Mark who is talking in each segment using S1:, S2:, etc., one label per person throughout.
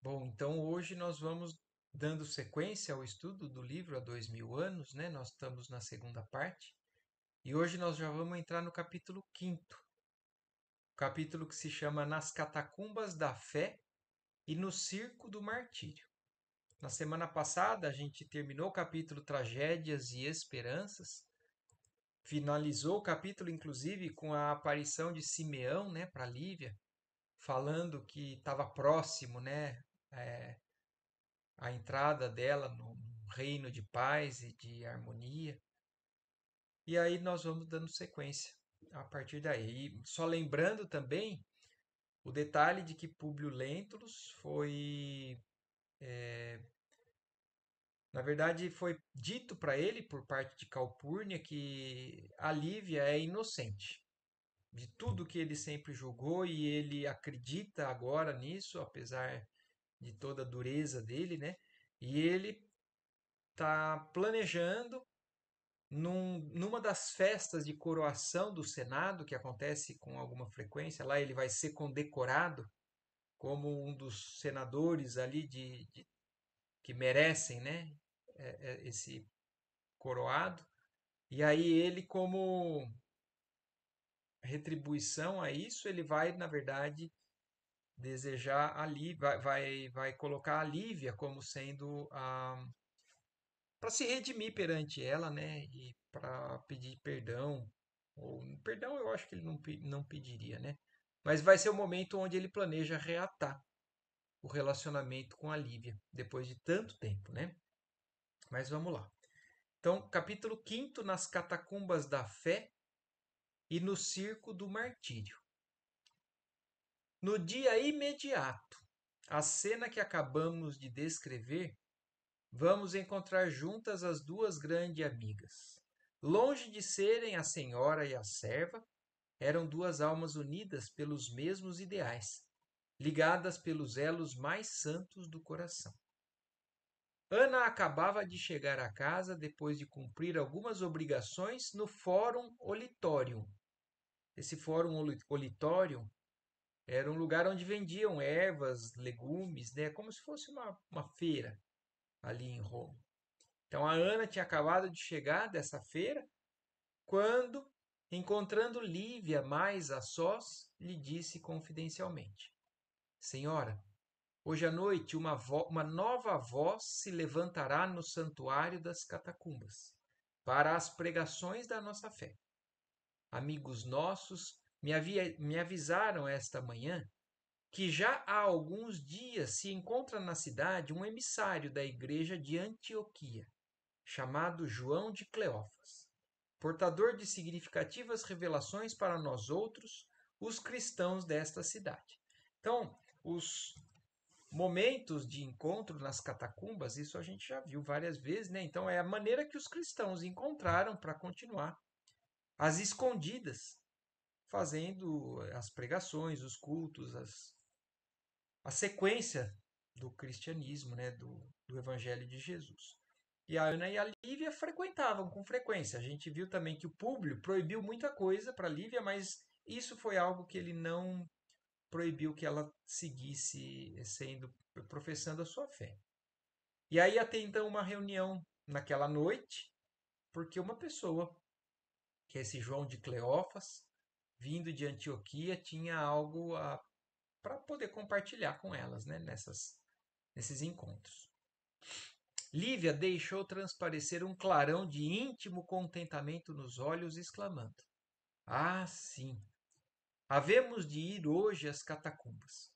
S1: Bom, então hoje nós vamos dando sequência ao estudo do livro Há 2000 anos, né? Nós estamos na segunda parte e hoje nós já vamos entrar no capítulo quinto, capítulo que se chama Nas Catacumbas da Fé e no Circo do Martírio. Na semana passada a gente terminou o capítulo Tragédias e Esperanças, finalizou o capítulo inclusive com a aparição de Simeão, né, para Lívia, falando que estava próximo, né, é, a entrada dela no reino de paz e de harmonia. E aí nós vamos dando sequência a partir daí. E só lembrando também o detalhe de que Públio Lentulus foi, na verdade, foi dito para ele por parte de Calpurnia que a Lívia é inocente de tudo que ele sempre julgou e ele acredita agora nisso, apesar de toda a dureza dele, né? E ele está planejando numa das festas de coroação do Senado, que acontece com alguma frequência, lá ele vai ser condecorado como um dos senadores ali que merecem, né, esse coroado. E aí ele, como retribuição a isso, ele vai, na verdade, desejar ali, vai colocar a Lívia como sendo a para se redimir perante ela, né? E para pedir perdão. Ou perdão, eu acho que ele não pediria, né? Mas vai ser o momento onde ele planeja reatar o relacionamento com a Lívia, depois de tanto tempo, né? Mas vamos lá. Então, capítulo quinto nas catacumbas da fé e no circo do martírio. No dia imediato, a cena que acabamos de descrever, vamos encontrar juntas as duas grandes amigas. Longe de serem a senhora e a serva, eram duas almas unidas pelos mesmos ideais, ligadas pelos elos mais santos do coração. Ana acabava de chegar à casa depois de cumprir algumas obrigações no Fórum Olitorium. Esse Fórum Olitorium era um lugar onde vendiam ervas, legumes, né, como se fosse uma feira ali em Roma. Então a Ana tinha acabado de chegar dessa feira quando, encontrando Lívia mais a sós, lhe disse confidencialmente: Senhora, hoje à noite uma nova voz se levantará no santuário das catacumbas para as pregações da nossa fé. Amigos nossos me avisaram esta manhã que já há alguns dias se encontra na cidade um emissário da igreja de Antioquia, chamado João de Cleófas, portador de significativas revelações para nós outros, os cristãos desta cidade. Então, os momentos de encontro nas catacumbas, isso a gente já viu várias vezes, né? Então, é a maneira que os cristãos encontraram para continuar às escondidas, fazendo as pregações, os cultos, a sequência do cristianismo, né? Do Evangelho de Jesus. E a Ana e a Lívia frequentavam com frequência. A gente viu também que o Públio proibiu muita coisa para a Lívia, mas isso foi algo que ele não proibiu que ela seguisse sendo professando a sua fé. E aí até então uma reunião naquela noite, porque uma pessoa, que é esse João de Cleófas, vindo de Antioquia, tinha algo para poder compartilhar com elas, né, nesses encontros. Lívia deixou transparecer um clarão de íntimo contentamento nos olhos, exclamando: Ah, sim! Havemos de ir hoje às catacumbas.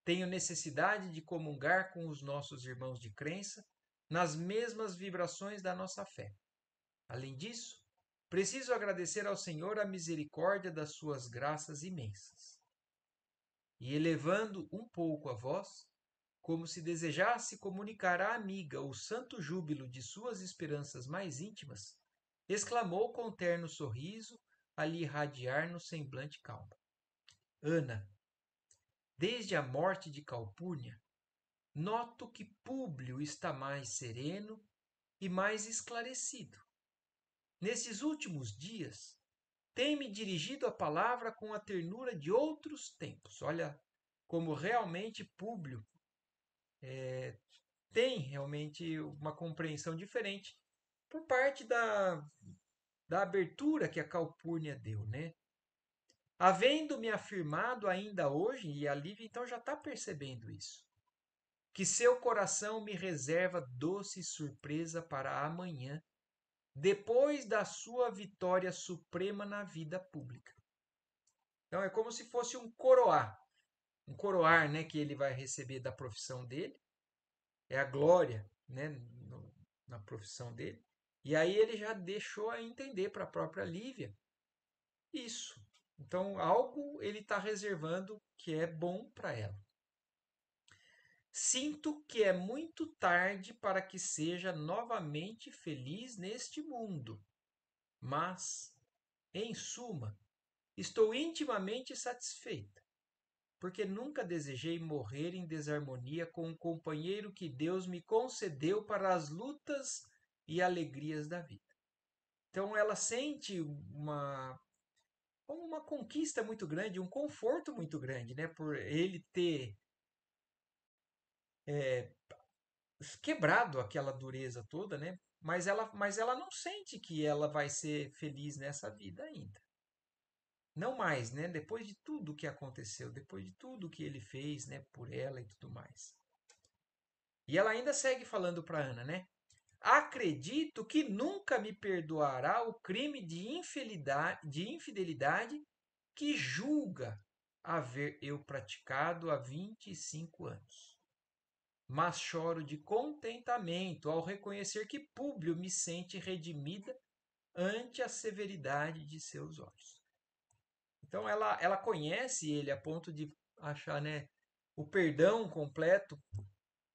S1: Tenho necessidade de comungar com os nossos irmãos de crença nas mesmas vibrações da nossa fé. Além disso, preciso agradecer ao Senhor a misericórdia das suas graças imensas. E elevando um pouco a voz, como se desejasse comunicar à amiga o santo júbilo de suas esperanças mais íntimas, exclamou com terno sorriso a lhe irradiar no semblante calmo: Ana, desde a morte de Calpurnia, noto que Públio está mais sereno e mais esclarecido. Nesses últimos dias, tem-me dirigido a palavra com a ternura de outros tempos. Olha como realmente Públio tem realmente uma compreensão diferente por parte da abertura que a Calpurnia deu, né? Havendo-me afirmado ainda hoje, e a Lívia então já está percebendo isso, que seu coração me reserva doce surpresa para amanhã, depois da sua vitória suprema na vida pública. Então é como se fosse um coroar, né, que ele vai receber da profissão dele, é a glória, né, na profissão dele. E aí ele já deixou a entender para a própria Lívia isso. Então algo ele está reservando que é bom para ela. Sinto que é muito tarde para que seja novamente feliz neste mundo, mas, em suma, estou intimamente satisfeita, porque nunca desejei morrer em desarmonia com o companheiro que Deus me concedeu para as lutas e alegrias da vida. Então ela sente uma conquista muito grande, um conforto muito grande, né? Por ele ter quebrado aquela dureza toda, né? Mas ela não sente que ela vai ser feliz nessa vida ainda. Não mais, né? Depois de tudo que aconteceu, depois de tudo que ele fez, né, por ela e tudo mais. E ela ainda segue falando para Ana, né? Acredito que nunca me perdoará o crime de infidelidade que julga haver eu praticado há 25 anos. Mas choro de contentamento ao reconhecer que Públio me sente redimida ante a severidade de seus olhos. Então ela conhece ele a ponto de achar, né, o perdão completo.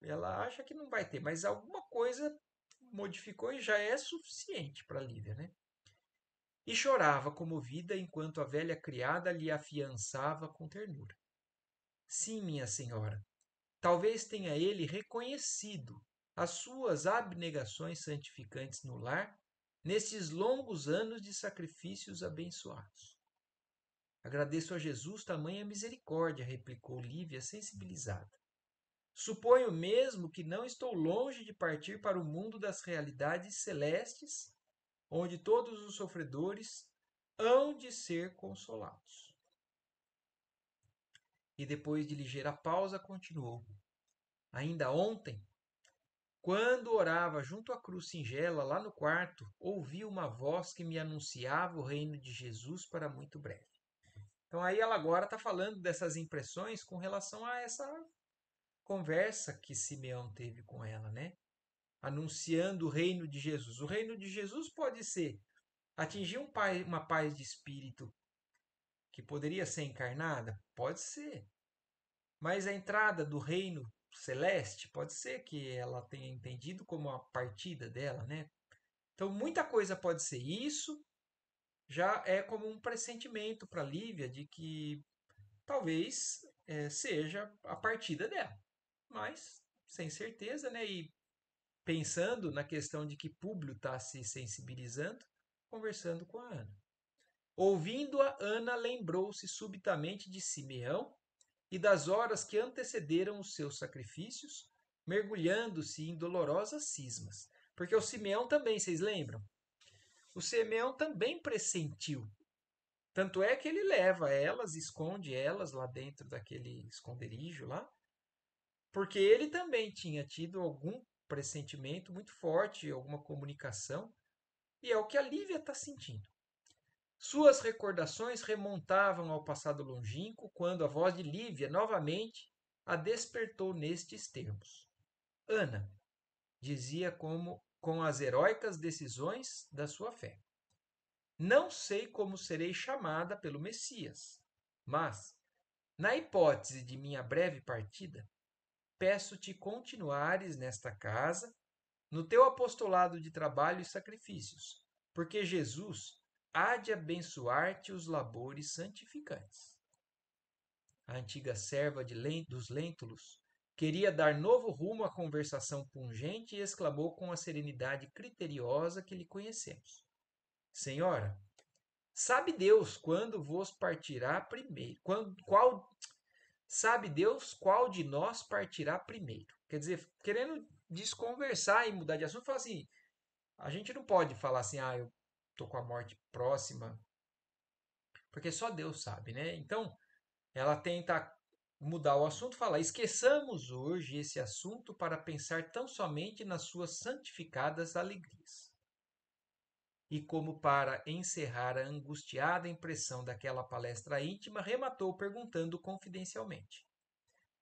S1: Ela acha que não vai ter, mas alguma coisa modificou e já é suficiente para Lívia, né? E chorava comovida enquanto a velha criada lhe afiançava com ternura. Sim, minha senhora, talvez tenha ele reconhecido as suas abnegações santificantes no lar nestes longos anos de sacrifícios abençoados. Agradeço a Jesus tamanha misericórdia, replicou Lívia, sensibilizada. Suponho mesmo que não estou longe de partir para o mundo das realidades celestes, onde todos os sofredores hão de ser consolados. E depois de ligeira pausa, continuou. Ainda ontem, quando orava junto à cruz singela, lá no quarto, ouvi uma voz que me anunciava o reino de Jesus para muito breve. Então aí ela agora está falando dessas impressões com relação a essa conversa que Simeão teve com ela, né? Anunciando o reino de Jesus. O reino de Jesus pode ser atingir uma paz de espírito que poderia ser encarnada? Pode ser. Mas a entrada do reino celeste pode ser que ela tenha entendido como a partida dela, né? Então muita coisa pode ser. Isso já é como um pressentimento para Lívia de que talvez seja a partida dela. Mas sem certeza, né? E pensando na questão de que Públio está se sensibilizando, conversando com a Ana. Ouvindo-a, Ana lembrou-se subitamente de Simeão e das horas que antecederam os seus sacrifícios, mergulhando-se em dolorosas cismas. Porque o Simeão também, vocês lembram? O Simeão também pressentiu. Tanto é que ele leva elas, esconde elas lá dentro daquele esconderijo lá, porque ele também tinha tido algum pressentimento muito forte, alguma comunicação, e é o que a Lívia está sentindo. Suas recordações remontavam ao passado longínquo, quando a voz de Lívia novamente a despertou nestes termos. Ana, dizia como com as heróicas decisões da sua fé. Não sei como serei chamada pelo Messias, mas, na hipótese de minha breve partida, peço-te continuares nesta casa, no teu apostolado de trabalho e sacrifícios, porque Jesus há de abençoar-te os labores santificantes. A antiga serva dos Lentulus queria dar novo rumo à conversação pungente e exclamou com a serenidade criteriosa que lhe conhecemos. Senhora, sabe Deus quando vos partirá primeiro, Sabe Deus qual de nós partirá primeiro? Quer dizer, querendo desconversar e mudar de assunto, fala assim: a gente não pode falar assim, eu tô com a morte próxima, porque só Deus sabe, né? Então, ela tenta mudar o assunto, fala: esqueçamos hoje esse assunto para pensar tão somente nas suas santificadas alegrias. E como para encerrar a angustiada impressão daquela palestra íntima, rematou perguntando confidencialmente: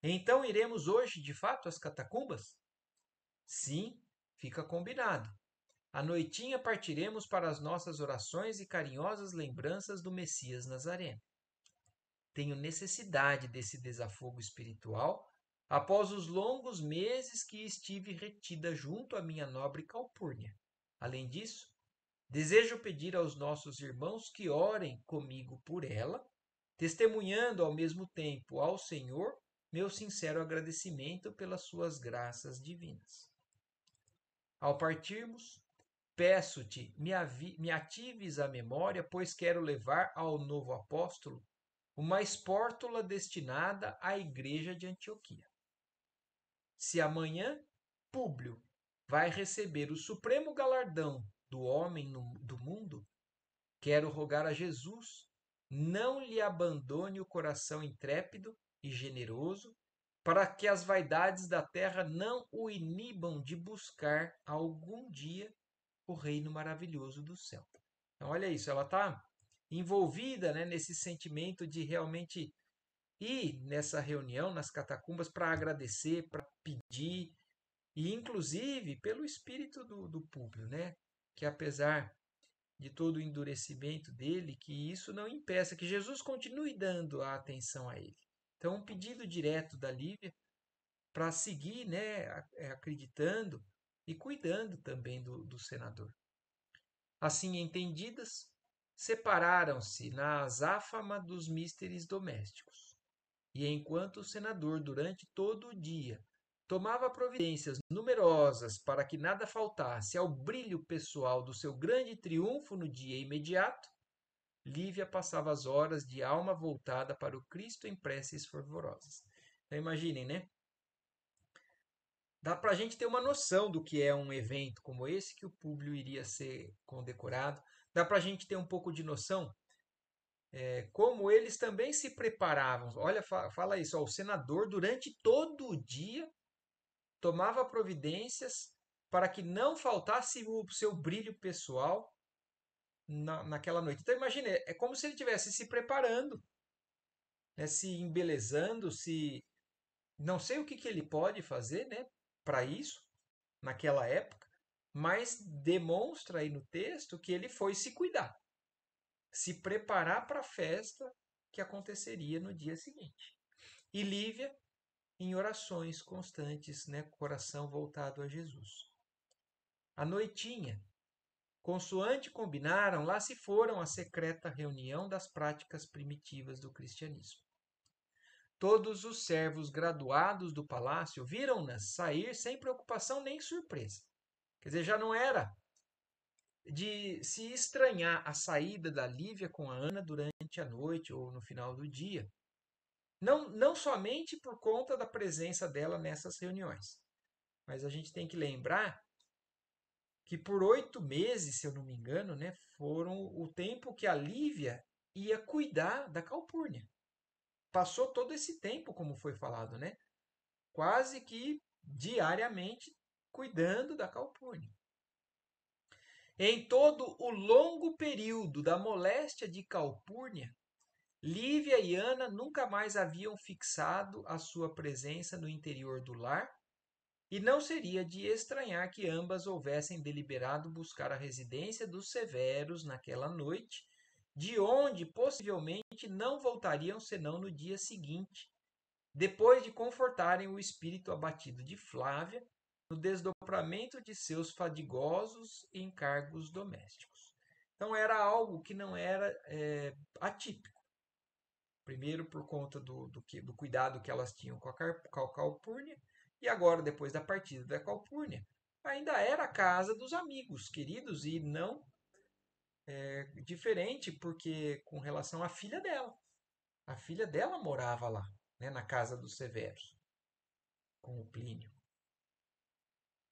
S1: então iremos hoje, de fato, às catacumbas? Sim, fica combinado. À noitinha partiremos para as nossas orações e carinhosas lembranças do Messias Nazareno. Tenho necessidade desse desafogo espiritual após os longos meses que estive retida junto à minha nobre Calpurnia. Além disso, desejo pedir aos nossos irmãos que orem comigo por ela, testemunhando ao mesmo tempo ao Senhor meu sincero agradecimento pelas suas graças divinas. Ao partirmos, peço-te, me atives a memória, pois quero levar ao novo apóstolo uma espórtula destinada à igreja de Antioquia. Se amanhã Públio vai receber o supremo galardão do homem do mundo, quero rogar a Jesus, não lhe abandone o coração intrépido e generoso, para que as vaidades da terra não o inibam de buscar algum dia o reino maravilhoso do céu. Então, olha isso, ela está envolvida, né, nesse sentimento de realmente ir nessa reunião, nas catacumbas, para agradecer, para pedir, e inclusive pelo espírito do Públio, né, que apesar de todo o endurecimento dele, que isso não impeça que Jesus continue dando a atenção a ele. Então, um pedido direto da Lívia para seguir, né, acreditando e cuidando também do senador. Assim entendidas, separaram-se na azáfama dos misteres domésticos. E enquanto o senador, durante todo o dia, tomava providências numerosas para que nada faltasse ao brilho pessoal do seu grande triunfo no dia imediato, Lívia passava as horas de alma voltada para o Cristo em preces fervorosas. Então, imaginem, né? Dá para a gente ter uma noção do que é um evento como esse, que o Públio iria ser condecorado. Dá para a gente ter um pouco de noção como eles também se preparavam. Olha, fala isso, ó, o senador, durante todo o dia, tomava providências para que não faltasse o seu brilho pessoal naquela noite. Então, imagine, é como se ele estivesse se preparando, né, se embelezando, se não sei o que, que ele pode fazer, né, para isso, naquela época, mas demonstra aí no texto que ele foi se cuidar, se preparar para a festa que aconteceria no dia seguinte. E Lívia, em orações constantes, né, coração voltado a Jesus. À noitinha, consoante combinaram, lá se foram à secreta reunião das práticas primitivas do cristianismo. Todos os servos graduados do palácio viram-nas sair sem preocupação nem surpresa. Quer dizer, já não era de se estranhar a saída da Lívia com a Ana durante a noite ou no final do dia. Não somente por conta da presença dela nessas reuniões, mas a gente tem que lembrar que por 8 meses, se eu não me engano, né, foram o tempo que a Lívia ia cuidar da Calpurnia. Passou todo esse tempo, como foi falado, né? Quase que diariamente cuidando da Calpurnia. Em todo o longo período da moléstia de Calpurnia, Lívia e Ana nunca mais haviam fixado a sua presença no interior do lar, e não seria de estranhar que ambas houvessem deliberado buscar a residência dos severos naquela noite, de onde possivelmente não voltariam senão no dia seguinte, depois de confortarem o espírito abatido de Flávia no desdobramento de seus fadigosos encargos domésticos. Então era algo que não era atípico. Primeiro por conta do cuidado que elas tinham com a Calpurnia, e agora, depois da partida da Calpurnia, ainda era a casa dos amigos queridos e não diferente, porque com relação à filha dela. A filha dela morava lá. né, na casa dos Severos, com o Plínio.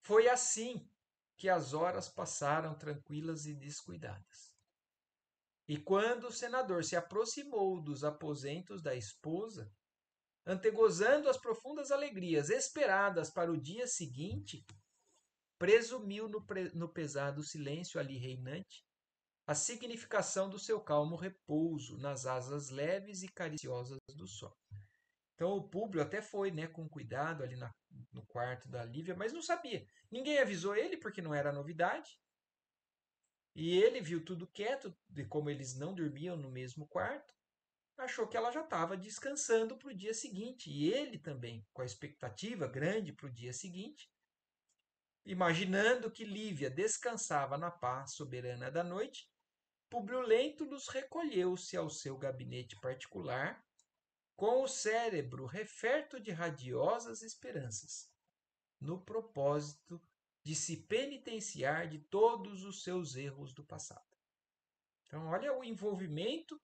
S1: Foi assim que as horas passaram tranquilas e descuidadas. E quando o senador se aproximou dos aposentos da esposa, antegozando as profundas alegrias esperadas para o dia seguinte, presumiu no pesado silêncio ali reinante a significação do seu calmo repouso nas asas leves e cariciosas do sol. Então o Públio até foi, né, com cuidado ali no quarto da Lívia, mas não sabia. Ninguém avisou ele porque não era novidade. E ele viu tudo quieto, de como eles não dormiam no mesmo quarto, achou que ela já estava descansando para o dia seguinte. E ele também, com a expectativa grande para o dia seguinte, imaginando que Lívia descansava na paz soberana da noite, Públio Lentulus recolheu-se ao seu gabinete particular, com o cérebro referto de radiosas esperanças, no propósito de se penitenciar de todos os seus erros do passado. Então, olha o envolvimento,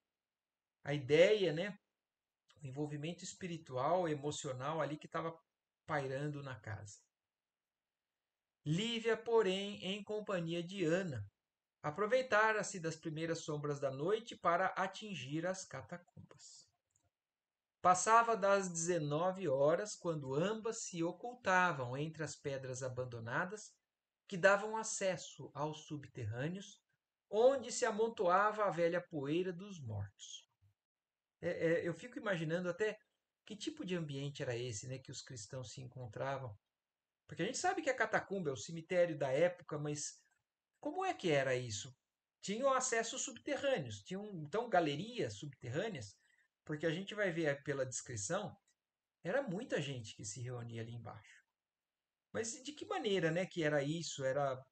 S1: a ideia, né? O envolvimento espiritual, emocional ali que estava pairando na casa. Lívia, porém, em companhia de Ana, aproveitara-se das primeiras sombras da noite para atingir as catacumbas. Passava das 19 horas quando ambas se ocultavam entre as pedras abandonadas que davam acesso aos subterrâneos, onde se amontoava a velha poeira dos mortos. Eu fico imaginando até que tipo de ambiente era esse, né, que os cristãos se encontravam. Porque a gente sabe que a catacumba é o cemitério da época, mas como é que era isso? Tinham acessos subterrâneos, tinham então galerias subterrâneas, porque a gente vai ver pela descrição, era muita gente que se reunia ali embaixo. Mas de que maneira, né, que era isso? Era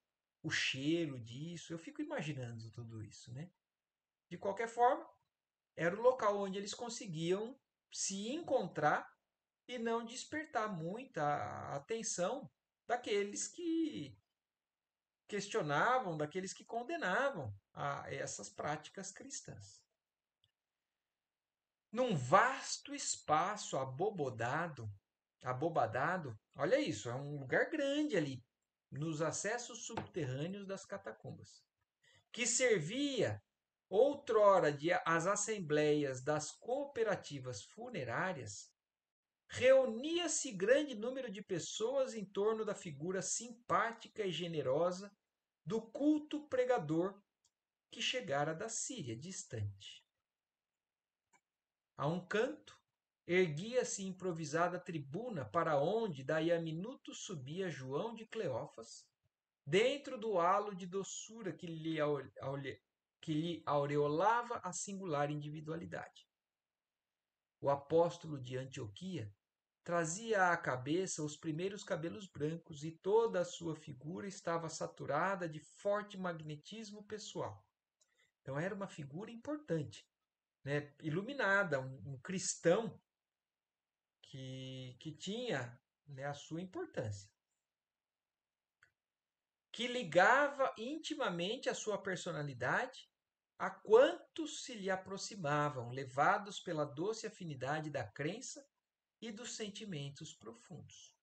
S1: o cheiro disso? Eu fico imaginando tudo isso, né? De qualquer forma, era o local onde eles conseguiam se encontrar e não despertar muita atenção daqueles que questionavam, daqueles que condenavam a essas práticas cristãs. Num vasto espaço abobadado, olha isso, é um lugar grande ali, nos acessos subterrâneos das catacumbas, que servia outrora de as assembleias das cooperativas funerárias, reunia-se grande número de pessoas em torno da figura simpática e generosa do culto pregador que chegara da Síria distante. A um canto, erguia-se improvisada tribuna para onde, daí a minutos, subia João de Cleófas, dentro do halo de doçura que lhe aureolava a singular individualidade. O apóstolo de Antioquia trazia à cabeça os primeiros cabelos brancos e toda a sua figura estava saturada de forte magnetismo pessoal. Então era uma figura importante, né? Iluminada, um cristão que tinha, né, a sua importância, que ligava intimamente a sua personalidade a quantos se lhe aproximavam, levados pela doce afinidade da crença e dos sentimentos profundos.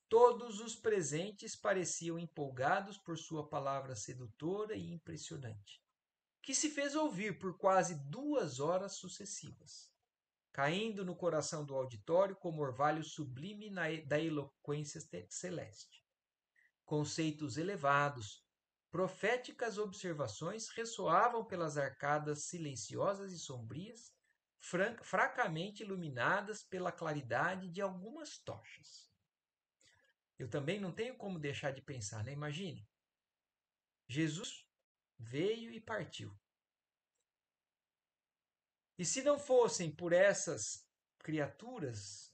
S1: Todos os presentes pareciam empolgados por sua palavra sedutora e impressionante, que se fez ouvir por quase 2 horas sucessivas, caindo no coração do auditório como orvalho sublime da eloquência celeste. Conceitos elevados, proféticas observações ressoavam pelas arcadas silenciosas e sombrias, fracamente iluminadas pela claridade de algumas tochas. Eu também não tenho como deixar de pensar, né? Imagine, Jesus veio e partiu. E se não fossem por essas criaturas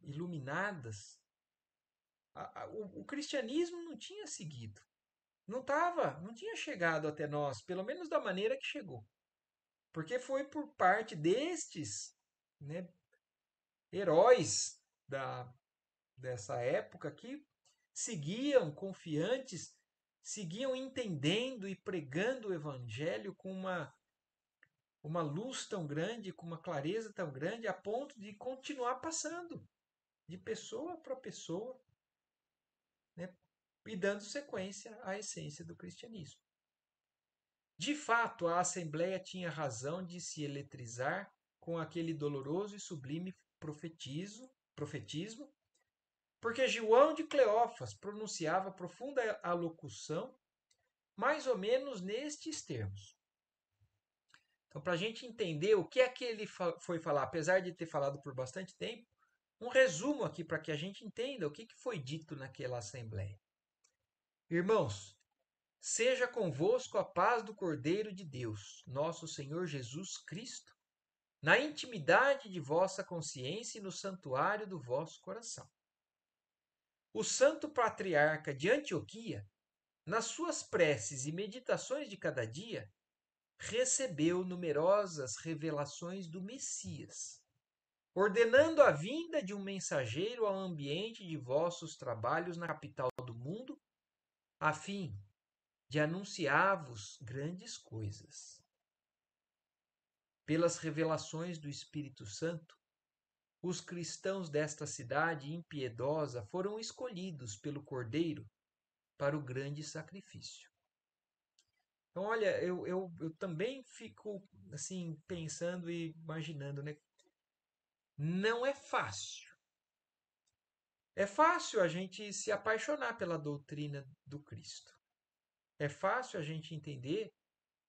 S1: iluminadas, o cristianismo não tinha seguido. Não tinha chegado até nós, pelo menos da maneira que chegou. Porque foi por parte destes, né, heróis dessa época que seguiam confiantes, seguiam entendendo e pregando o evangelho com uma luz tão grande, com uma clareza tão grande, a ponto de continuar passando de pessoa para pessoa, né, e dando sequência à essência do cristianismo. De fato, a Assembleia tinha razão de se eletrizar com aquele doloroso e sublime profetismo, porque João de Cleófas pronunciava profunda alocução, mais ou menos nestes termos. Então, para a gente entender o que é que ele foi falar, apesar de ter falado por bastante tempo, um resumo aqui para que a gente entenda o que foi dito naquela Assembleia. Irmãos, seja convosco a paz do Cordeiro de Deus, nosso Senhor Jesus Cristo, na intimidade de vossa consciência e no santuário do vosso coração. O santo patriarca de Antioquia, nas suas preces e meditações de cada dia, recebeu numerosas revelações do Messias, ordenando a vinda de um mensageiro ao ambiente de vossos trabalhos na capital do mundo, a fim de anunciar-vos grandes coisas. Pelas revelações do Espírito Santo, os cristãos desta cidade impiedosa foram escolhidos pelo Cordeiro para o grande sacrifício. Então, olha, eu também fico assim pensando e imaginando, né? Não é fácil. É fácil a gente se apaixonar pela doutrina do Cristo. É fácil a gente entender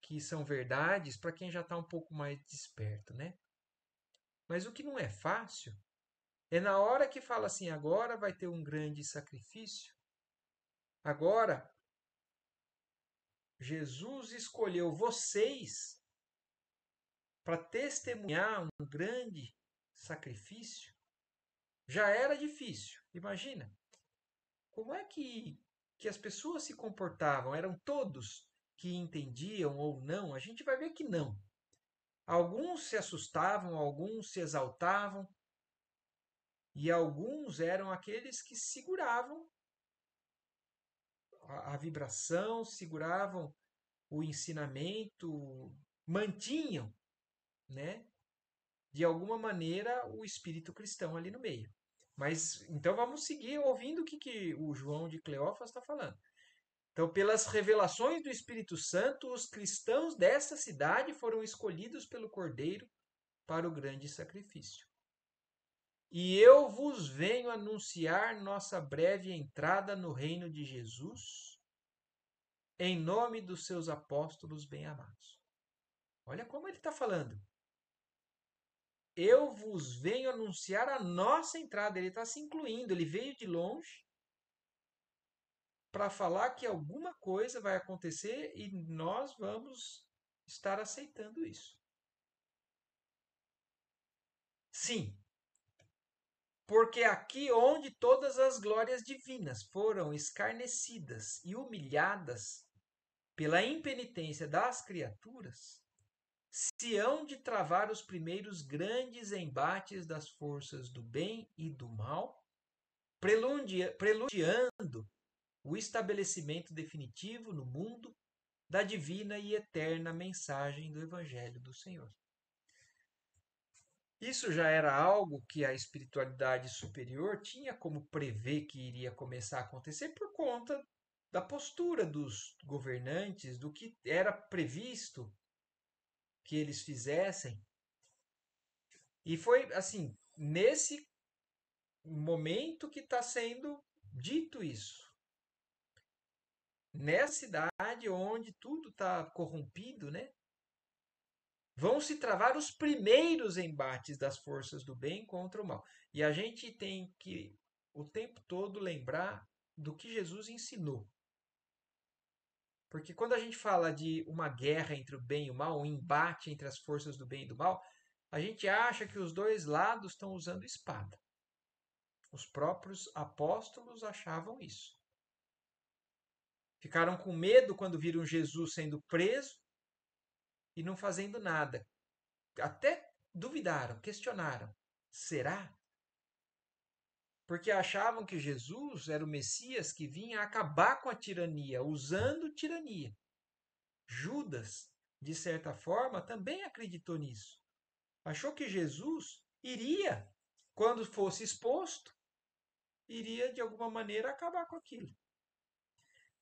S1: que são verdades para quem já está um pouco mais desperto, né? Mas o que não é fácil é na hora que fala assim, agora vai ter um grande sacrifício. Agora, Jesus escolheu vocês para testemunhar um grande sacrifício. Já era difícil, imagina. Como é que as pessoas se comportavam? Eram todos que entendiam ou não? A gente vai ver que não. Alguns se assustavam, alguns se exaltavam, e alguns eram aqueles que seguravam a vibração, seguravam o ensinamento, mantinham, né, de alguma maneira o espírito cristão ali no meio. Mas então vamos seguir ouvindo o que o João de Cleófas está falando. Então, pelas revelações do Espírito Santo, os cristãos dessa cidade foram escolhidos pelo Cordeiro para o grande sacrifício. E eu vos venho anunciar nossa breve entrada no reino de Jesus, em nome dos seus apóstolos bem-amados. Olha como ele está falando. Eu vos venho anunciar a nossa entrada. Ele está se incluindo, ele veio de longe para falar que alguma coisa vai acontecer e nós vamos estar aceitando isso. Sim, porque aqui onde todas as glórias divinas foram escarnecidas e humilhadas pela impenitência das criaturas, se hão de travar os primeiros grandes embates das forças do bem e do mal, preludiando o estabelecimento definitivo no mundo da divina e eterna mensagem do Evangelho do Senhor. Isso já era algo que a espiritualidade superior tinha como prever que iria começar a acontecer por conta da postura dos governantes, do que era previsto que eles fizessem. E foi assim, nesse momento que está sendo dito isso. Nessa cidade onde tudo está corrompido, né? Vão se travar os primeiros embates das forças do bem contra o mal. E a gente tem que o tempo todo lembrar do que Jesus ensinou. Porque quando a gente fala de uma guerra entre o bem e o mal, um embate entre as forças do bem e do mal, a gente acha que os dois lados estão usando espada. Os próprios apóstolos achavam isso. Ficaram com medo quando viram Jesus sendo preso e não fazendo nada. Até duvidaram, questionaram. Será? Porque achavam que Jesus era o Messias que vinha acabar com a tirania, usando tirania. Judas, de certa forma, também acreditou nisso. Achou que Jesus iria, quando fosse exposto, iria de alguma maneira acabar com aquilo.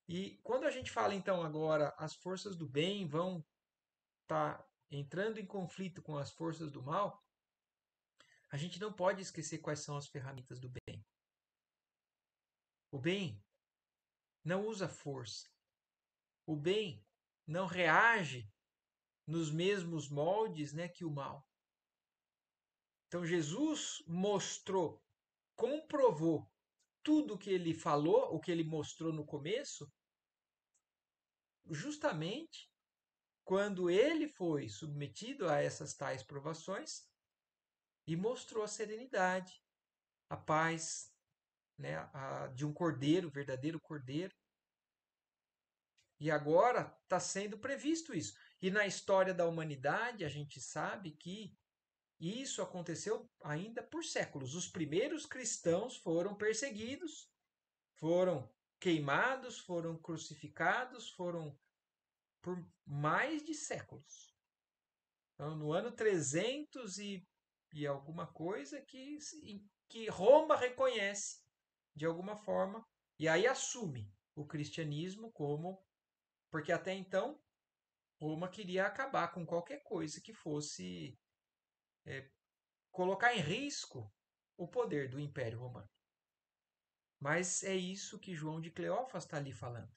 S1: E quando a gente fala então agora, as forças do bem vão estar entrando em conflito com as forças do mal, a gente não pode esquecer quais são as ferramentas do bem. O bem não usa força. O bem não reage nos mesmos moldes, né, que o mal. Então Jesus mostrou, comprovou tudo o que ele falou, o que ele mostrou no começo, justamente quando ele foi submetido a essas tais provações e mostrou a serenidade, a paz, né, de um cordeiro, verdadeiro cordeiro. E agora está sendo previsto isso. E na história da humanidade, a gente sabe que isso aconteceu ainda por séculos. Os primeiros cristãos foram perseguidos, foram queimados, foram crucificados, foram por mais de séculos. Então, no ano 300 e alguma coisa que Roma reconhece de alguma forma e aí assume o cristianismo como. Porque até então Roma queria acabar com qualquer coisa que fosse colocar em risco o poder do Império Romano. Mas é isso que João de Cleófas está ali falando.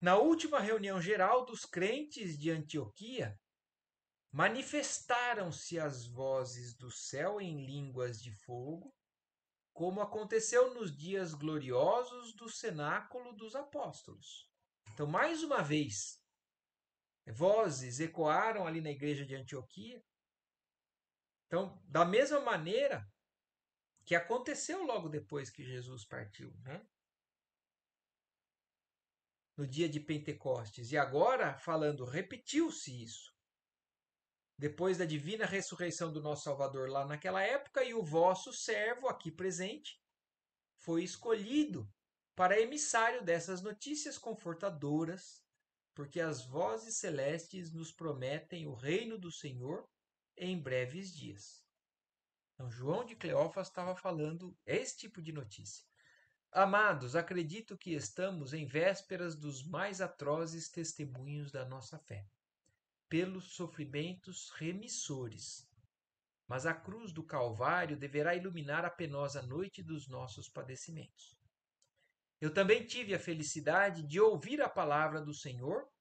S1: Na última reunião geral dos crentes de Antioquia, manifestaram-se as vozes do céu em línguas de fogo, como aconteceu nos dias gloriosos do cenáculo dos apóstolos. Então, mais uma vez, vozes ecoaram ali na igreja de Antioquia. Então, da mesma maneira que aconteceu logo depois que Jesus partiu, né? No dia de Pentecostes. E agora, falando, repetiu-se isso. Depois da divina ressurreição do nosso Salvador lá naquela época, e o vosso servo aqui presente foi escolhido para emissário dessas notícias confortadoras, porque as vozes celestes nos prometem o reino do Senhor em breves dias. Então, João de Cleófas estava falando esse tipo de notícia. Amados, acredito que estamos em vésperas dos mais atrozes testemunhos da nossa fé, pelos sofrimentos remissores. Mas a cruz do Calvário deverá iluminar a penosa noite dos nossos padecimentos. Eu também tive a felicidade de ouvir a palavra do Senhor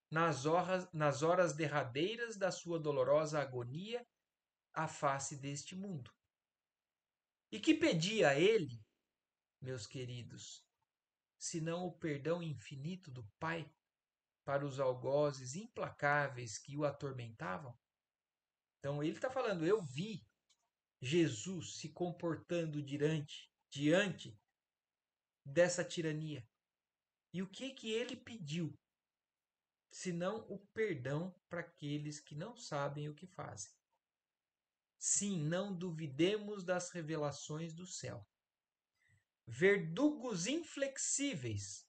S1: nas horas derradeiras da sua dolorosa agonia à face deste mundo. E que pedia a ele, meus queridos, senão o perdão infinito do Pai para os algozes implacáveis que o atormentavam? Então ele está falando, eu vi Jesus se comportando diante dessa tirania. E o que ele pediu? Senão o perdão para aqueles que não sabem o que fazem. Sim, não duvidemos das revelações do céu. Verdugos inflexíveis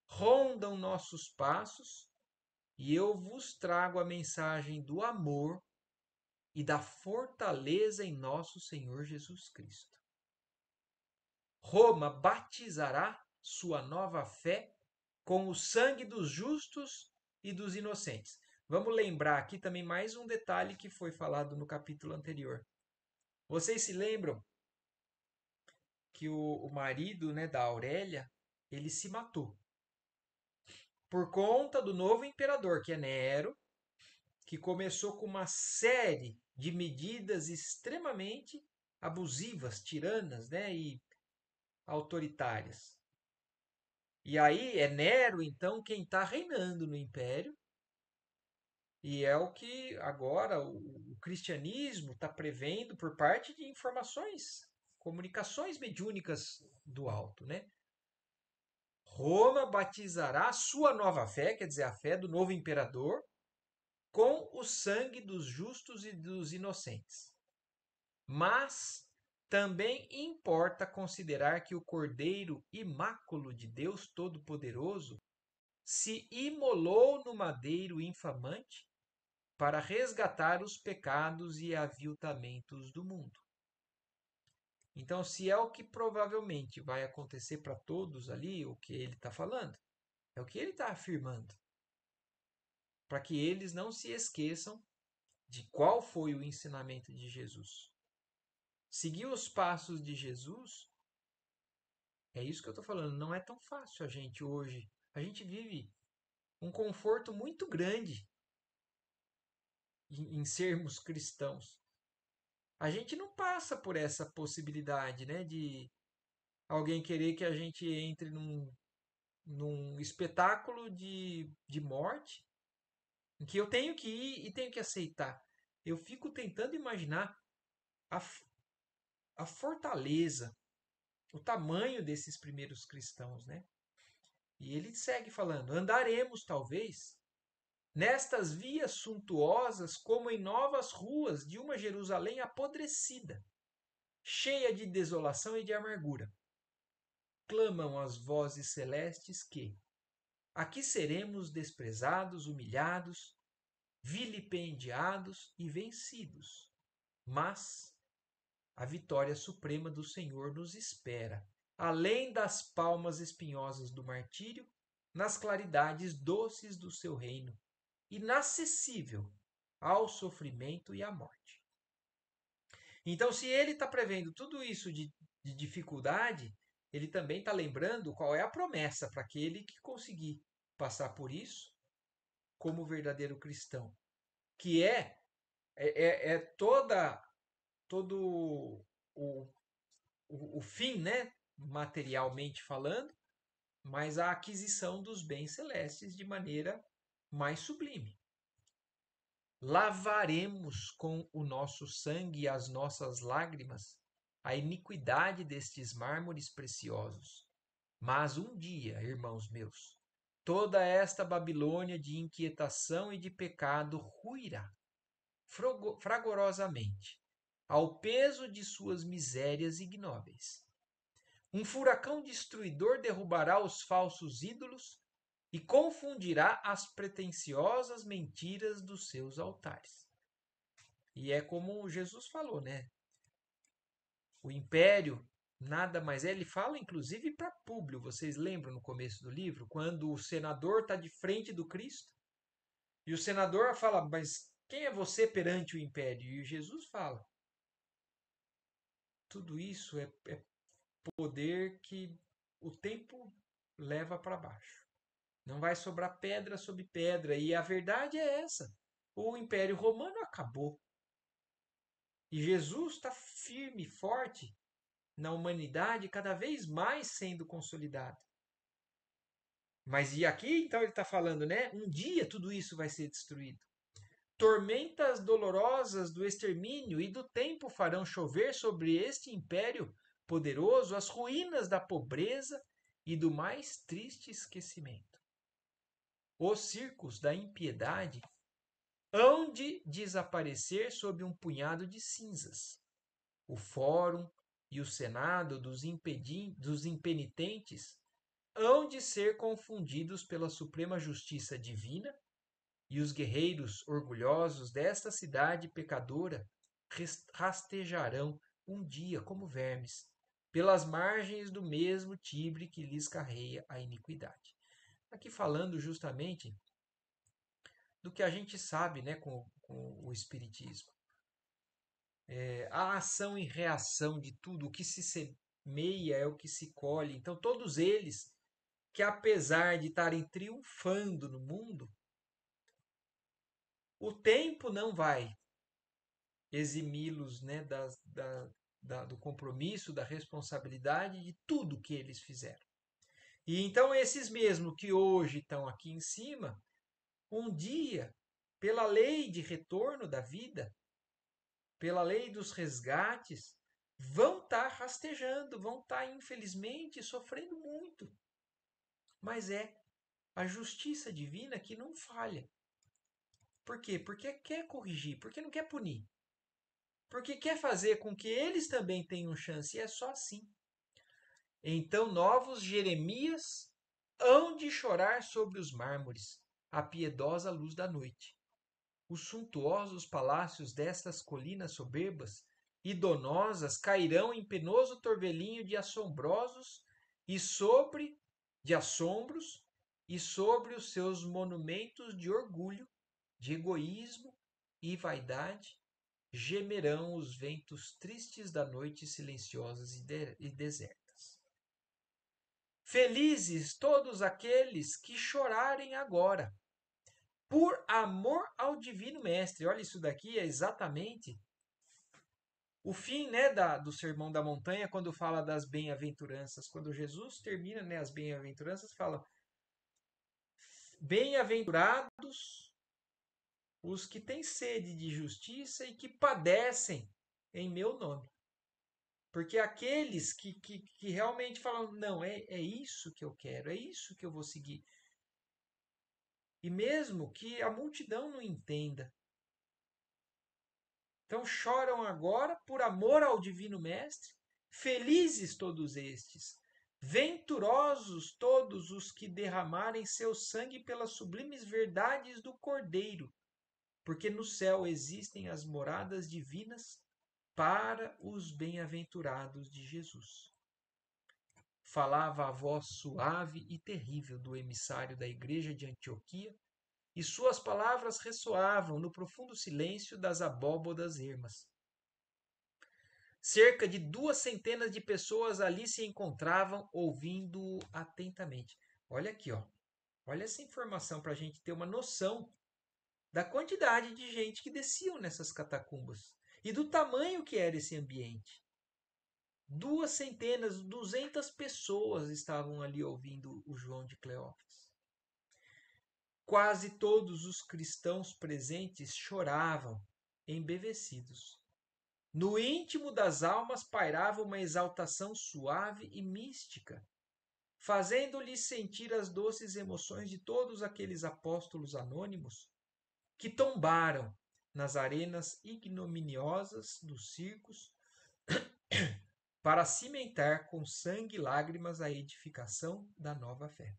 S1: rondam nossos passos e eu vos trago a mensagem do amor e da fortaleza em nosso Senhor Jesus Cristo. Roma batizará sua nova fé com o sangue dos justos e dos inocentes. Vamos lembrar aqui também mais um detalhe que foi falado no capítulo anterior. Vocês se lembram que o marido, né, da Aurélia, ele se matou por conta do novo imperador, que é Nero, que começou com uma série de medidas extremamente abusivas, tiranas, né, e autoritárias. E aí é Nero, então, quem está reinando no império, e é o que agora o cristianismo está prevendo por parte de informações, comunicações mediúnicas do alto, né? Roma batizará sua nova fé, quer dizer, a fé do novo imperador, com o sangue dos justos e dos inocentes. Mas também importa considerar que o Cordeiro imáculo de Deus Todo-Poderoso se imolou no madeiro infamante para resgatar os pecados e aviltamentos do mundo. Então, se é o que provavelmente vai acontecer para todos ali, o que ele está falando, é o que ele está afirmando, para que eles não se esqueçam de qual foi o ensinamento de Jesus. Seguir os passos de Jesus, é isso que eu estou falando, não é tão fácil a gente hoje. A gente vive um conforto muito grande em sermos cristãos. A gente não passa por essa possibilidade, né, de alguém querer que a gente entre num espetáculo de morte, em que eu tenho que ir e tenho que aceitar. Eu fico tentando imaginar a, a fortaleza, o tamanho desses primeiros cristãos, né? E ele segue falando: andaremos, talvez, nestas vias suntuosas como em novas ruas de uma Jerusalém apodrecida, cheia de desolação e de amargura. Clamam as vozes celestes que aqui seremos desprezados, humilhados, vilipendiados e vencidos. Mas a vitória suprema do Senhor nos espera, além das palmas espinhosas do martírio, nas claridades doces do seu reino, inacessível ao sofrimento e à morte. Então, se ele está prevendo tudo isso de dificuldade, ele também está lembrando qual é a promessa para aquele que conseguir passar por isso como verdadeiro cristão, que é todo o, o fim, né, materialmente falando, mas a aquisição dos bens celestes de maneira mais sublime. Lavaremos com o nosso sangue e as nossas lágrimas a iniquidade destes mármores preciosos. Mas um dia, irmãos meus, toda esta Babilônia de inquietação e de pecado ruirá fragorosamente, ao peso de suas misérias ignóbeis. Um furacão destruidor derrubará os falsos ídolos e confundirá as pretensiosas mentiras dos seus altares. E é como Jesus falou, né? O império nada mais é. Ele fala inclusive para Públio. Vocês lembram no começo do livro, quando o senador está de frente do Cristo e o senador fala: Mas quem é você perante o império? E Jesus fala: Tudo isso é poder que o tempo leva para baixo. Não vai sobrar pedra sobre pedra. E a verdade é essa: o Império Romano acabou. E Jesus está firme, forte na humanidade, cada vez mais sendo consolidado. Mas e aqui, então, ele está falando, né? Um dia tudo isso vai ser destruído. Tormentas dolorosas do extermínio e do tempo farão chover sobre este império poderoso as ruínas da pobreza e do mais triste esquecimento. Os circos da impiedade hão de desaparecer sob um punhado de cinzas. O fórum e o senado dos impenitentes hão de ser confundidos pela suprema justiça divina, e os guerreiros orgulhosos desta cidade pecadora rastejarão um dia como vermes pelas margens do mesmo Tibre que lhes carreia a iniquidade. Aqui falando justamente do que a gente sabe, né, com o Espiritismo. A ação e reação de tudo, o que se semeia é o que se colhe. Então, todos eles, que apesar de estarem triunfando no mundo, o tempo não vai eximi-los, né, do compromisso, da responsabilidade de tudo que eles fizeram. E então, esses mesmos que hoje estão aqui em cima, um dia, pela lei de retorno da vida, pela lei dos resgates, vão estar rastejando, vão estar, infelizmente, sofrendo muito. Mas é a justiça divina que não falha. Por quê? Porque quer corrigir, porque não quer punir. Porque quer fazer com que eles também tenham chance, e é só assim. Então, novos Jeremias hão de chorar sobre os mármores a piedosa luz da noite. Os suntuosos palácios destas colinas soberbas e donosas cairão em penoso torvelinho de assombros e sobre os seus monumentos de orgulho, de egoísmo e vaidade, gemerão os ventos tristes da noite silenciosas e desertas. Felizes todos aqueles que chorarem agora, por amor ao Divino Mestre. Olha, isso daqui é exatamente o fim, né, do Sermão da Montanha, quando fala das bem-aventuranças. Quando Jesus termina, né, as bem-aventuranças, fala: bem-aventurados os que têm sede de justiça e que padecem em meu nome. Porque aqueles que realmente falam, não, é isso que eu quero, é isso que eu vou seguir. E mesmo que a multidão não entenda, então choram agora por amor ao Divino Mestre. Felizes todos estes, venturosos todos os que derramarem seu sangue pelas sublimes verdades do Cordeiro, porque no céu existem as moradas divinas para os bem-aventurados de Jesus. Falava a voz suave e terrível do emissário da igreja de Antioquia, e suas palavras ressoavam no profundo silêncio das abóbodas ermas. Cerca de 200 de pessoas ali se encontravam ouvindo atentamente. Olha aqui, ó. Olha essa informação para a gente ter uma noção da quantidade de gente que desciam nessas catacumbas e do tamanho que era esse ambiente. 200 pessoas estavam ali ouvindo o João de Cleófas. Quase todos os cristãos presentes choravam, embevecidos. No íntimo das almas pairava uma exaltação suave e mística, fazendo-lhes sentir as doces emoções de todos aqueles apóstolos anônimos que tombaram nas arenas ignominiosas dos circos para cimentar com sangue e lágrimas a edificação da nova fé.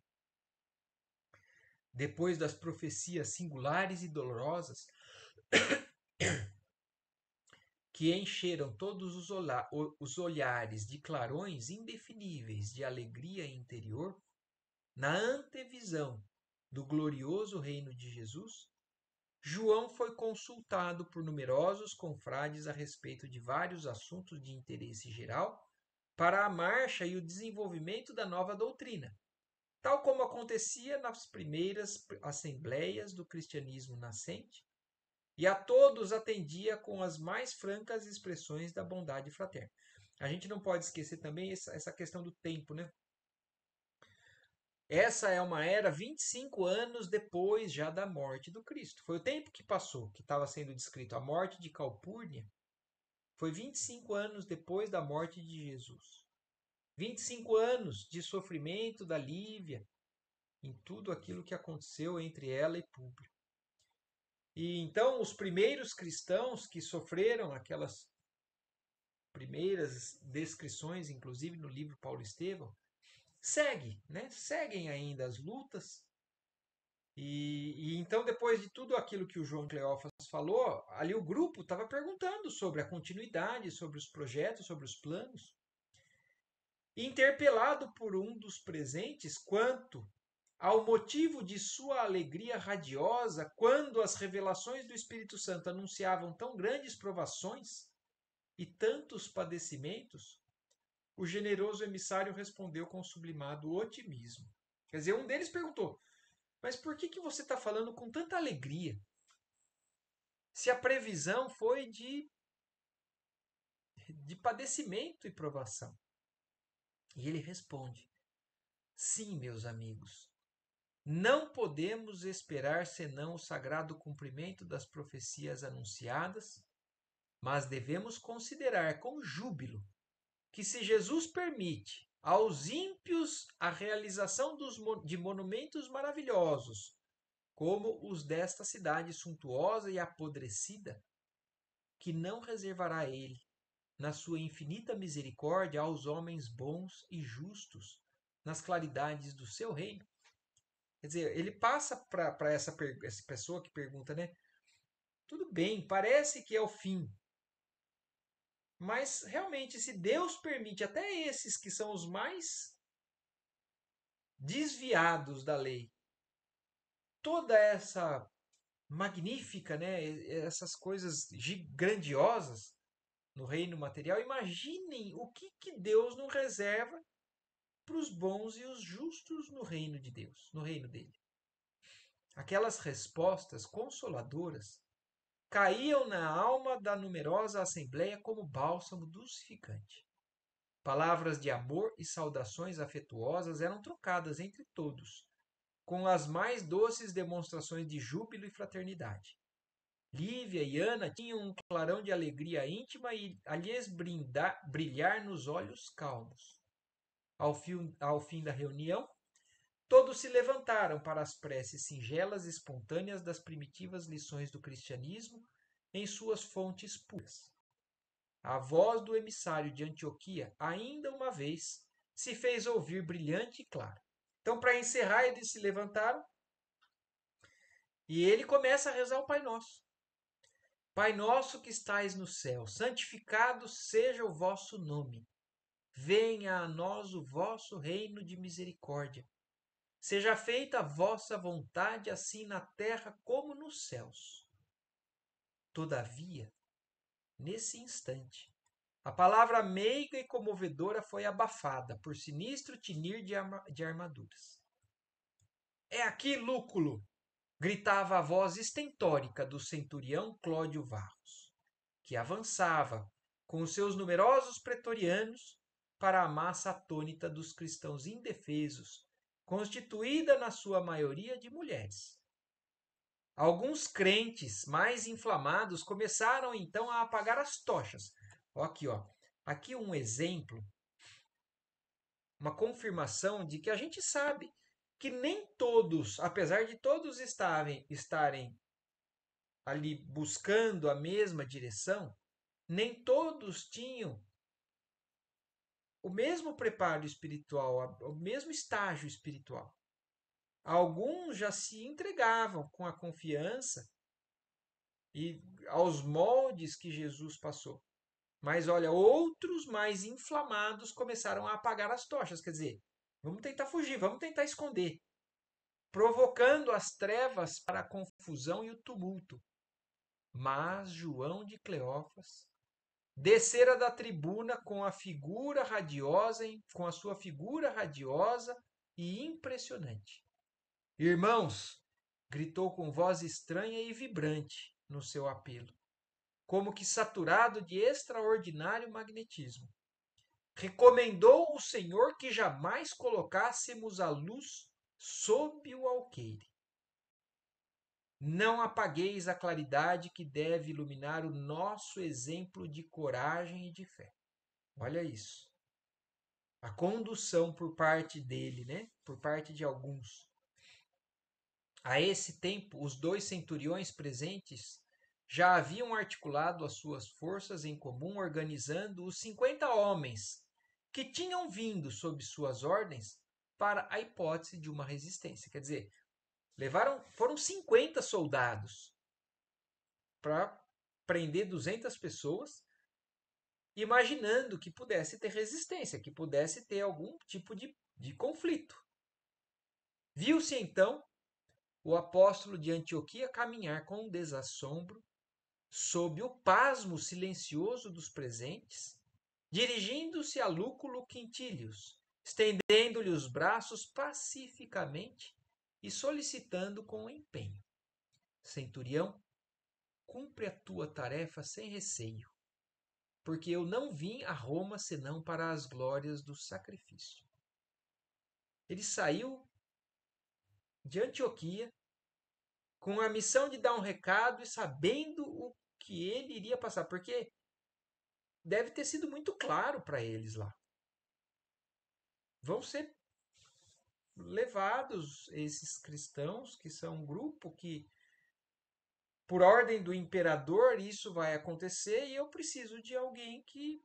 S1: Depois das profecias singulares e dolorosas que encheram todos os olhares de clarões indefiníveis de alegria interior, na antevisão do glorioso reino de Jesus, João foi consultado por numerosos confrades a respeito de vários assuntos de interesse geral para a marcha e o desenvolvimento da nova doutrina, tal como acontecia nas primeiras assembleias do cristianismo nascente, e a todos atendia com as mais francas expressões da bondade fraterna. A gente não pode esquecer também essa questão do tempo, né? Essa é uma era 25 anos depois já da morte do Cristo. Foi o tempo que passou, que estava sendo descrito. A morte de Calpurnia foi 25 anos depois da morte de Jesus. 25 anos de sofrimento da Lívia em tudo aquilo que aconteceu entre ela e Públio. E então os primeiros cristãos que sofreram aquelas primeiras descrições, inclusive no livro Paulo Estevão, seguem ainda as lutas. E então, depois de tudo aquilo que o João Cleófas falou, ali o grupo estava perguntando sobre a continuidade, sobre os projetos, sobre os planos. Interpelado por um dos presentes quanto ao motivo de sua alegria radiosa quando as revelações do Espírito Santo anunciavam tão grandes provações e tantos padecimentos, o generoso emissário respondeu com sublimado otimismo. Quer dizer, um deles perguntou: mas por que você está falando com tanta alegria? Se a previsão foi de padecimento e provação. E ele responde: sim, meus amigos, não podemos esperar senão o sagrado cumprimento das profecias anunciadas, mas devemos considerar com júbilo que se Jesus permite aos ímpios a realização de monumentos maravilhosos, como os desta cidade suntuosa e apodrecida, que não reservará ele, na sua infinita misericórdia, aos homens bons e justos, nas claridades do seu reino? Quer dizer, ele passa para essa pessoa que pergunta, né? Tudo bem, parece que é o fim, mas realmente, se Deus permite até esses que são os mais desviados da lei, toda essa magnífica, né, essas coisas grandiosas no reino material, imaginem o que Deus não reserva para os bons e os justos no reino de Deus, no reino dele. Aquelas respostas consoladoras caíam na alma da numerosa assembleia como bálsamo dulcificante. Palavras de amor e saudações afetuosas eram trocadas entre todos, com as mais doces demonstrações de júbilo e fraternidade. Lívia e Ana tinham um clarão de alegria íntima e a lhes brilhar nos olhos calmos. Ao fim da reunião, todos se levantaram para as preces singelas e espontâneas das primitivas lições do cristianismo em suas fontes puras. A voz do emissário de Antioquia, ainda uma vez, se fez ouvir brilhante e clara. Então, para encerrar, eles se levantaram e ele começa a rezar o Pai Nosso. Pai nosso que estais no céu, santificado seja o vosso nome. Venha a nós o vosso reino de misericórdia. Seja feita a vossa vontade, assim na terra como nos céus. Todavia, nesse instante, a palavra meiga e comovedora foi abafada por sinistro tinir de armaduras. É aqui, Lúculo! Gritava a voz estentórica do centurião Clódio Varros, que avançava com os seus numerosos pretorianos para a massa atônita dos cristãos indefesos, constituída na sua maioria de mulheres. Alguns crentes mais inflamados começaram então a apagar as tochas. Aqui, ó. Aqui um exemplo, uma confirmação de que a gente sabe que nem todos, apesar de todos estarem ali buscando a mesma direção, nem todos tinham o mesmo preparo espiritual, o mesmo estágio espiritual. Alguns já se entregavam com a confiança e aos moldes que Jesus passou. Mas olha, outros mais inflamados começaram a apagar as tochas, quer dizer, vamos tentar fugir, vamos tentar esconder, provocando as trevas para a confusão e o tumulto. Mas João de Cleófas descera da tribuna com a sua figura radiosa e impressionante. Irmãos, gritou com voz estranha e vibrante no seu apelo, como que saturado de extraordinário magnetismo. Recomendou o Senhor que jamais colocássemos a luz sob o alqueire. Não apagueis a claridade que deve iluminar o nosso exemplo de coragem e de fé. Olha isso. A condução por parte dele, né? Por parte de alguns. A esse tempo, os 2 centuriões presentes já haviam articulado as suas forças em comum, organizando os 50 homens que tinham vindo sob suas ordens para a hipótese de uma resistência. Quer dizer, foram 50 soldados para prender 200 pessoas, imaginando que pudesse ter resistência, que pudesse ter algum tipo de conflito. Viu-se então o apóstolo de Antioquia caminhar com desassombro, sob o pasmo silencioso dos presentes, dirigindo-se a Lúculo Quintilius, estendendo-lhe os braços pacificamente e solicitando com empenho: Centurião, cumpre a tua tarefa sem receio, porque eu não vim a Roma senão para as glórias do sacrifício. Ele saiu de Antioquia com a missão de dar um recado e sabendo o que ele iria passar, porque deve ter sido muito claro para eles lá. Vão ser levados esses cristãos, que são um grupo que, por ordem do imperador, isso vai acontecer e eu preciso de alguém que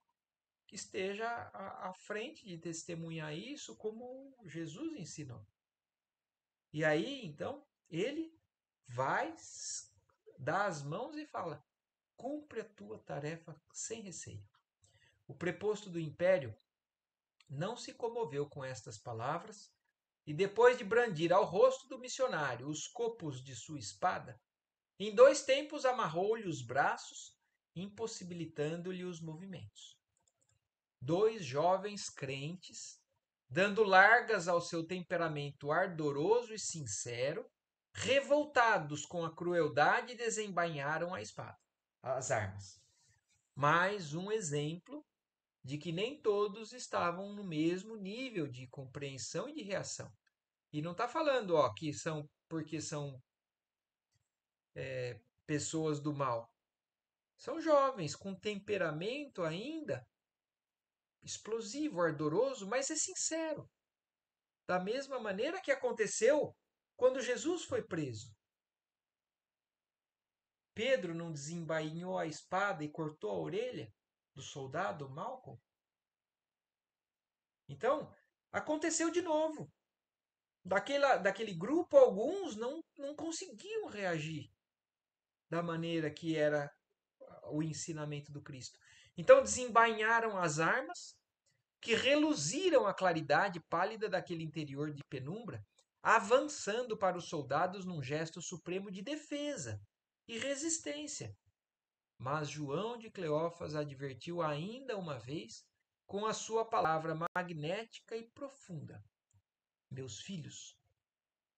S1: esteja à frente de testemunhar isso como Jesus ensinou. E aí, então, ele vai, dá as mãos e fala: cumpre a tua tarefa sem receio. O preposto do império não se comoveu com estas palavras e, depois de brandir ao rosto do missionário os copos de sua espada, em 2 tempos amarrou-lhe os braços, impossibilitando-lhe os movimentos. 2 jovens crentes, dando largas ao seu temperamento ardoroso e sincero, revoltados com a crueldade, desembainharam a espada, as armas. Mais um exemplo de que nem todos estavam no mesmo nível de compreensão e de reação. E não está falando, que são porque são pessoas do mal. São jovens com temperamento ainda explosivo, ardoroso, mas é sincero. Da mesma maneira que aconteceu quando Jesus foi preso. Pedro não desembainhou a espada e cortou a orelha do soldado Malcolm? Então, aconteceu de novo. Daquele grupo, alguns não conseguiam reagir da maneira que era o ensinamento do Cristo. Então, desembainharam as armas, que reluziram a claridade pálida daquele interior de penumbra, avançando para os soldados num gesto supremo de defesa e resistência. Mas João de Cleófas advertiu ainda uma vez com a sua palavra magnética e profunda: meus filhos,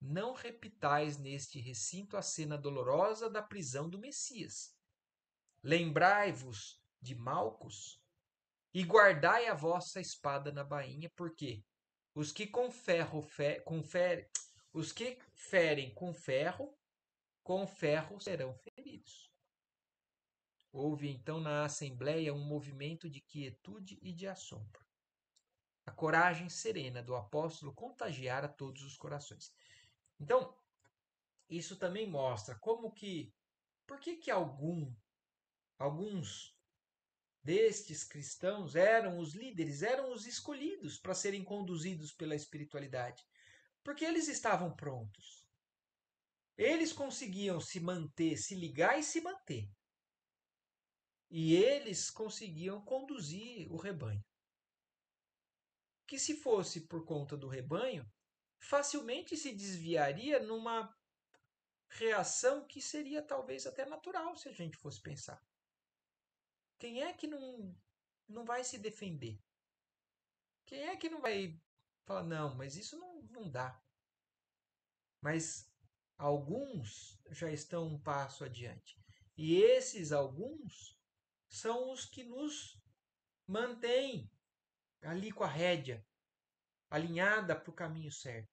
S1: não repitais neste recinto a cena dolorosa da prisão do Messias. Lembrai-vos de Malcos e guardai a vossa espada na bainha, porque os que os que ferem com ferro serão feridos. Houve então na assembleia um movimento de quietude e de assombro. A coragem serena do apóstolo contagiara todos os corações. Então, isso também mostra por que alguns destes cristãos eram os líderes, eram os escolhidos para serem conduzidos pela espiritualidade, porque eles estavam prontos. Eles conseguiam se manter, se ligar e se manter. E eles conseguiam conduzir o rebanho. Que se fosse por conta do rebanho, facilmente se desviaria numa reação que seria talvez até natural se a gente fosse pensar. Quem é que não vai se defender? Quem é que não vai falar, não, mas isso não dá? Mas alguns já estão um passo adiante. E esses alguns são os que nos mantêm ali com a rédea, alinhada para o caminho certo.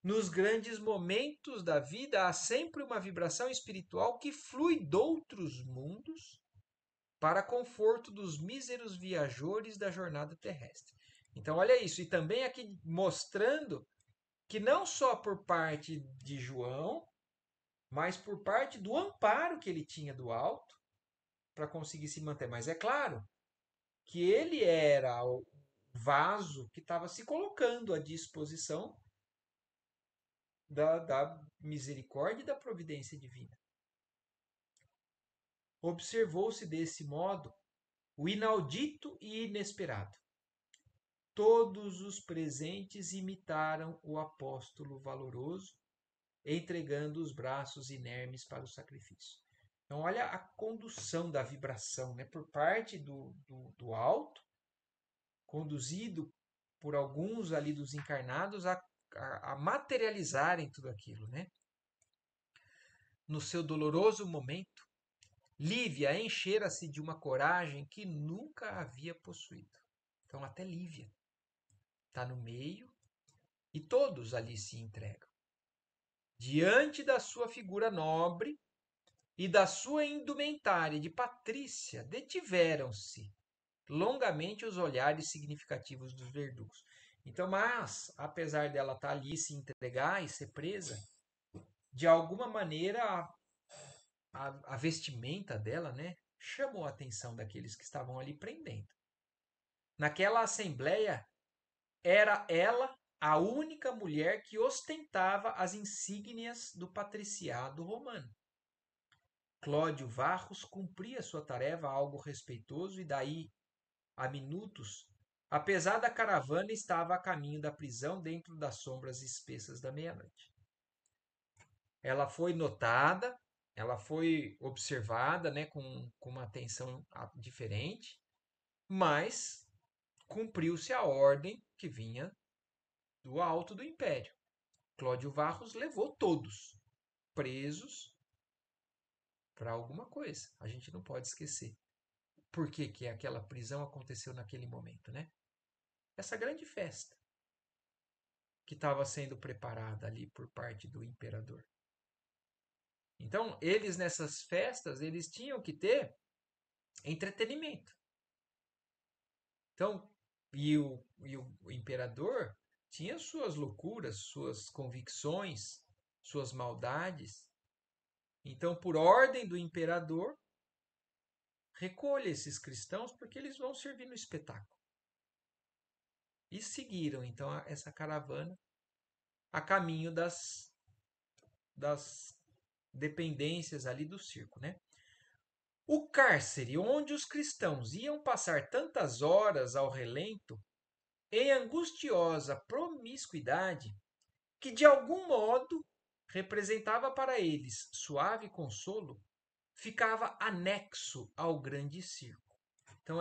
S1: Nos grandes momentos da vida há sempre uma vibração espiritual que flui doutros mundos para conforto dos míseros viajores da jornada terrestre. Então, olha isso. E também aqui mostrando que não só por parte de João, mas por parte do amparo que ele tinha do alto para conseguir se manter. Mas é claro que ele era o vaso que estava se colocando à disposição da misericórdia e da providência divina. Observou-se desse modo o inaudito e inesperado. Todos os presentes imitaram o apóstolo valoroso, entregando os braços inermes para o sacrifício. Então, olha a condução da vibração, né? Por parte do alto, conduzido por alguns ali dos encarnados a materializarem tudo aquilo, né? No seu doloroso momento, Lívia enchera-se de uma coragem que nunca havia possuído. Então, até Lívia está no meio e todos ali se entregam. Diante da sua figura nobre e da sua indumentária de patrícia, detiveram-se longamente os olhares significativos dos verdugos. Então, mas, apesar dela estar ali, se entregar e ser presa, de alguma maneira a vestimenta dela, né, chamou a atenção daqueles que estavam ali prendendo. Naquela assembleia, era ela a única mulher que ostentava as insígnias do patriciado romano. Cláudio Varros cumpria sua tarefa algo respeitoso e daí a minutos, apesar da caravana estava a caminho da prisão dentro das sombras espessas da meia-noite. Ela foi notada, ela foi observada, né, com uma atenção diferente, mas cumpriu-se a ordem que vinha do alto do império. Cláudio Varros levou todos presos para alguma coisa. A gente não pode esquecer. Por que, que aquela prisão aconteceu naquele momento, né? Essa grande festa que estava sendo preparada ali por parte do imperador. Então, eles nessas festas, eles tinham que ter entretenimento. Então, o imperador tinha suas loucuras, suas convicções, suas maldades. Então, por ordem do imperador, recolha esses cristãos porque eles vão servir no espetáculo. E seguiram, então, essa caravana a caminho das dependências ali do circo, né? O cárcere onde os cristãos iam passar tantas horas ao relento, em angustiosa promiscuidade, que de algum modo representava para eles suave consolo, ficava anexo ao grande circo. Então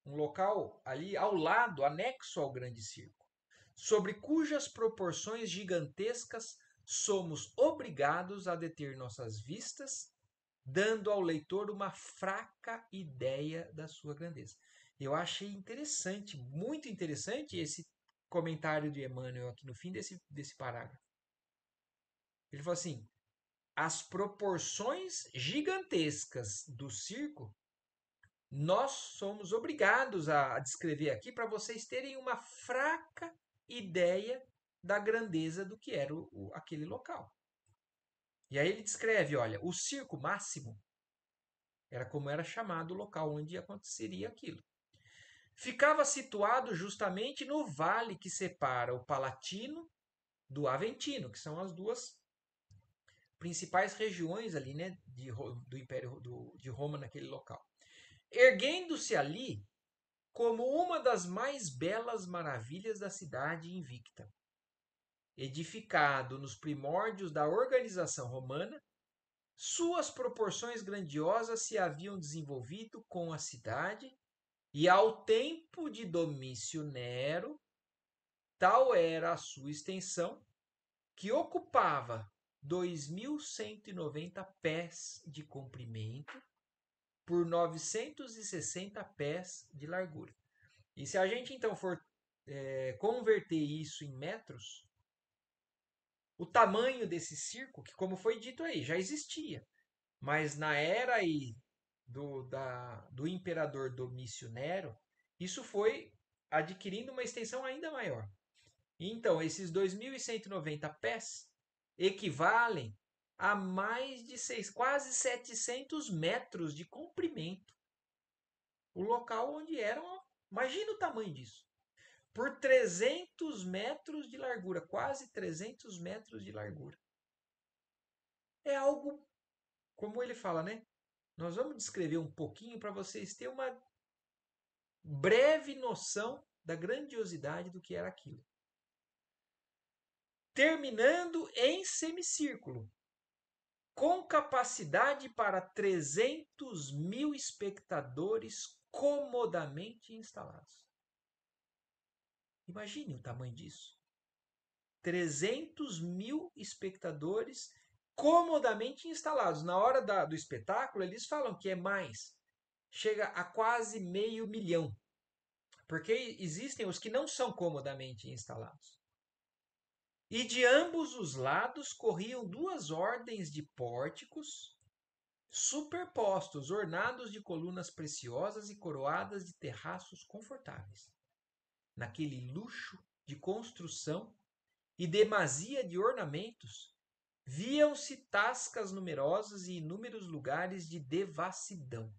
S1: um local ali ao lado, anexo ao grande circo, sobre cujas proporções gigantescas somos obrigados a deter nossas vistas, dando ao leitor uma fraca ideia da sua grandeza. Eu achei interessante, muito interessante esse comentário de Emmanuel aqui no fim desse parágrafo. Ele falou assim: as proporções gigantescas do circo nós somos obrigados a descrever aqui para vocês terem uma fraca ideia da grandeza do que era aquele local. E aí ele descreve, olha, o circo máximo era como era chamado o local onde aconteceria aquilo. Ficava situado justamente no vale que separa o Palatino do Aventino, que são as duas principais regiões ali, né, do Império de Roma naquele local. Erguendo-se ali como uma das mais belas maravilhas da cidade invicta. Edificado nos primórdios da organização romana, suas proporções grandiosas se haviam desenvolvido com a cidade e ao tempo de Domício Nero, tal era a sua extensão, que ocupava 2.190 pés de comprimento por 960 pés de largura. E se a gente então for converter isso em metros, o tamanho desse circo, que como foi dito aí, já existia, mas na era aí do imperador Domício Nero, isso foi adquirindo uma extensão ainda maior. Então, esses 2.190 pés equivalem a mais de quase 700 metros de comprimento. O local onde eram, imagina o tamanho disso. Por 300 metros de largura, quase 300 metros de largura. É algo, como ele fala, né? Nós vamos descrever um pouquinho para vocês terem uma breve noção da grandiosidade do que era aquilo. Terminando em semicírculo, com capacidade para 300 mil espectadores comodamente instalados. Imagine o tamanho disso. 300 mil espectadores comodamente instalados. Na hora do espetáculo, eles falam que é mais. Chega a quase 500.000. Porque existem os que não são comodamente instalados. E de ambos os lados corriam duas ordens de pórticos superpostos, ornados de colunas preciosas e coroadas de terraços confortáveis. Naquele luxo de construção e demasia de ornamentos, viam-se tascas numerosas e inúmeros lugares de devassidão.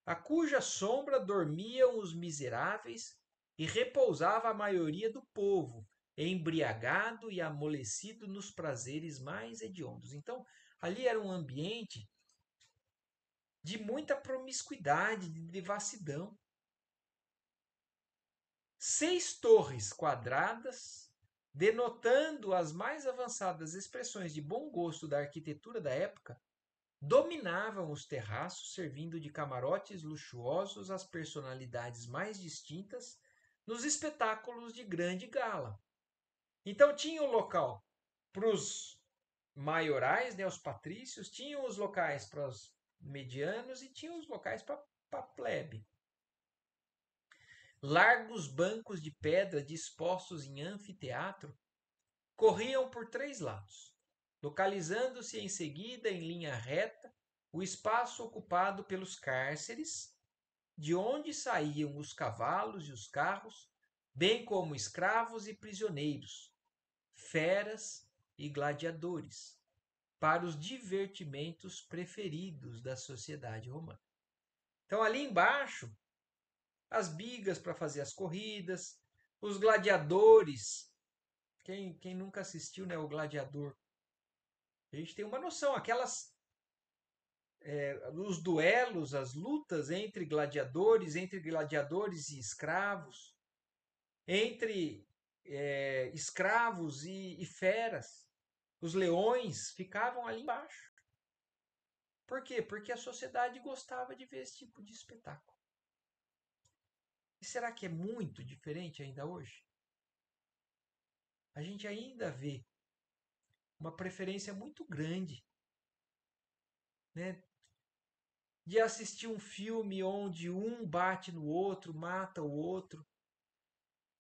S1: a cuja sombra dormiam os miseráveis e repousava a maioria do povo, embriagado e amolecido nos prazeres mais hediondos. Então, ali era um ambiente de muita promiscuidade, de devassidão. 6 torres quadradas, denotando as mais avançadas expressões de bom gosto da arquitetura da época, dominavam os terraços, servindo de camarotes luxuosos às personalidades mais distintas nos espetáculos de grande gala. Então tinha o local para os maiorais, né, os patrícios, tinham os locais para os medianos e tinham os locais para a plebe. Largos bancos de pedra dispostos em anfiteatro corriam por 3 lados, localizando-se em seguida em linha reta o espaço ocupado pelos cárceres, de onde saíam os cavalos e os carros, bem como escravos e prisioneiros, feras e gladiadores, para os divertimentos preferidos da sociedade romana. Então, ali embaixo, as bigas para fazer as corridas, os gladiadores. Quem nunca assistiu, né, o Gladiador? A gente tem uma noção, os duelos, as lutas entre gladiadores e escravos, entre escravos e feras. Os leões ficavam ali embaixo. Por quê? Porque a sociedade gostava de ver esse tipo de espetáculo. E será que é muito diferente ainda hoje? A gente ainda vê uma preferência muito grande, né, de assistir um filme onde um bate no outro, mata o outro.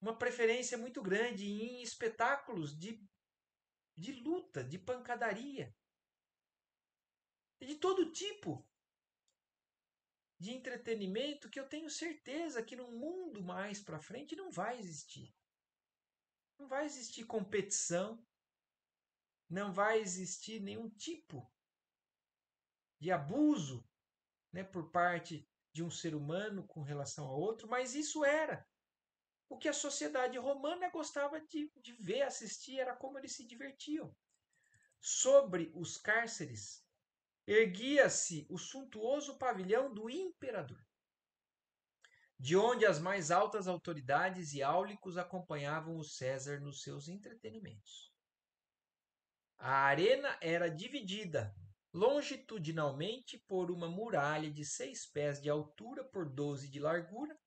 S1: Uma preferência muito grande em espetáculos de luta, de pancadaria, de todo tipo de entretenimento que eu tenho certeza que no mundo mais para frente não vai existir. Não vai existir competição, não vai existir nenhum tipo de abuso, né, por parte de um ser humano com relação a outro, mas isso era o que a sociedade romana gostava de ver, assistir, era como eles se divertiam. Sobre os cárceres erguia-se o suntuoso pavilhão do imperador, de onde as mais altas autoridades e áulicos acompanhavam o César nos seus entretenimentos. A arena era dividida longitudinalmente por uma muralha de 6 pés de altura por 12 de largura,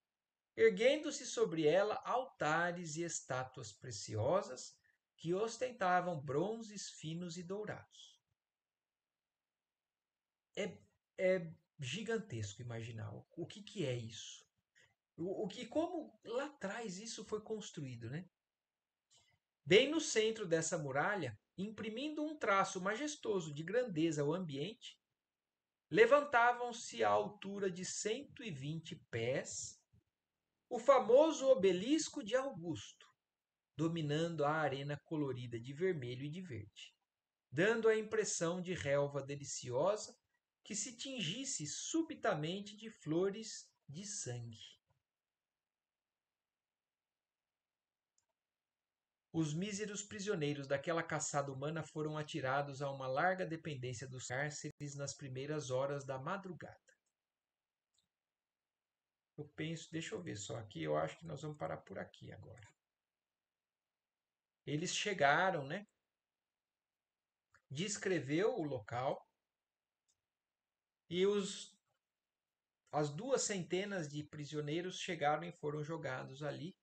S1: erguendo-se sobre ela altares e estátuas preciosas que ostentavam bronzes finos e dourados. É, é gigantesco imaginar o que é isso. Como lá atrás isso foi construído, né? Bem no centro dessa muralha, imprimindo um traço majestoso de grandeza ao ambiente, levantavam-se à altura de 120 pés o famoso obelisco de Augusto, dominando a arena colorida de vermelho e de verde, dando a impressão de relva deliciosa que se tingisse subitamente de flores de sangue. Os míseros prisioneiros daquela caçada humana foram atirados a uma larga dependência dos cárceres nas primeiras horas da madrugada. Eu penso, deixa eu ver só aqui, eu acho que nós vamos parar por aqui agora. Eles chegaram, né? Descreveu o local e as 200 de prisioneiros chegaram e foram jogados ali,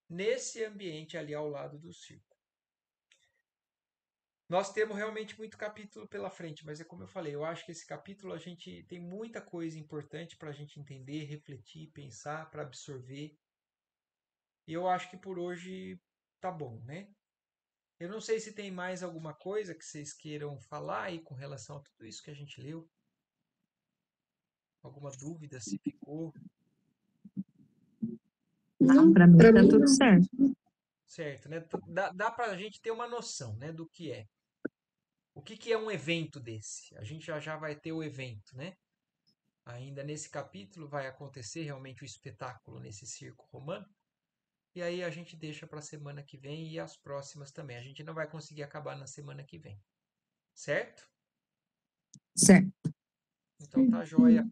S1: nesse ambiente ali ao lado do circo. Nós temos realmente muito capítulo pela frente, mas é como eu falei, eu acho que esse capítulo a gente tem muita coisa importante para a gente entender, refletir, pensar, para absorver. E eu acho que por hoje tá bom, né? Eu não sei se tem mais alguma coisa que vocês queiram falar aí com relação a tudo isso que a gente leu. Alguma dúvida se ficou,
S2: Não, para mim tá tudo certo.
S1: certo, né? Dá para a gente ter uma noção, né, do que é. O que é um evento desse? A gente já vai ter o evento, né? Ainda nesse capítulo vai acontecer realmente o espetáculo nesse circo romano. E aí a gente deixa para a semana que vem e as próximas também. A gente não vai conseguir acabar na semana que vem, certo?
S2: Certo.
S1: Então tá joia.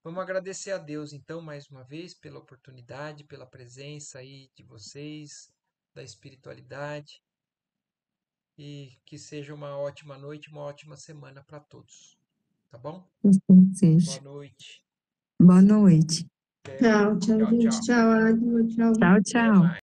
S1: Vamos agradecer a Deus então mais uma vez pela oportunidade, pela presença aí de vocês, da espiritualidade e que seja uma ótima noite, uma ótima semana para todos. Tá bom?
S2: Assim
S1: Boa
S2: seja.
S1: noite.
S2: Boa noite.
S1: Até.
S3: Tchau, tchau,
S1: Tchau,
S3: gente.
S1: tchau.
S3: Tchau, Agnes. Tchau.
S2: Tchau,
S1: Até
S2: tchau.
S1: mais.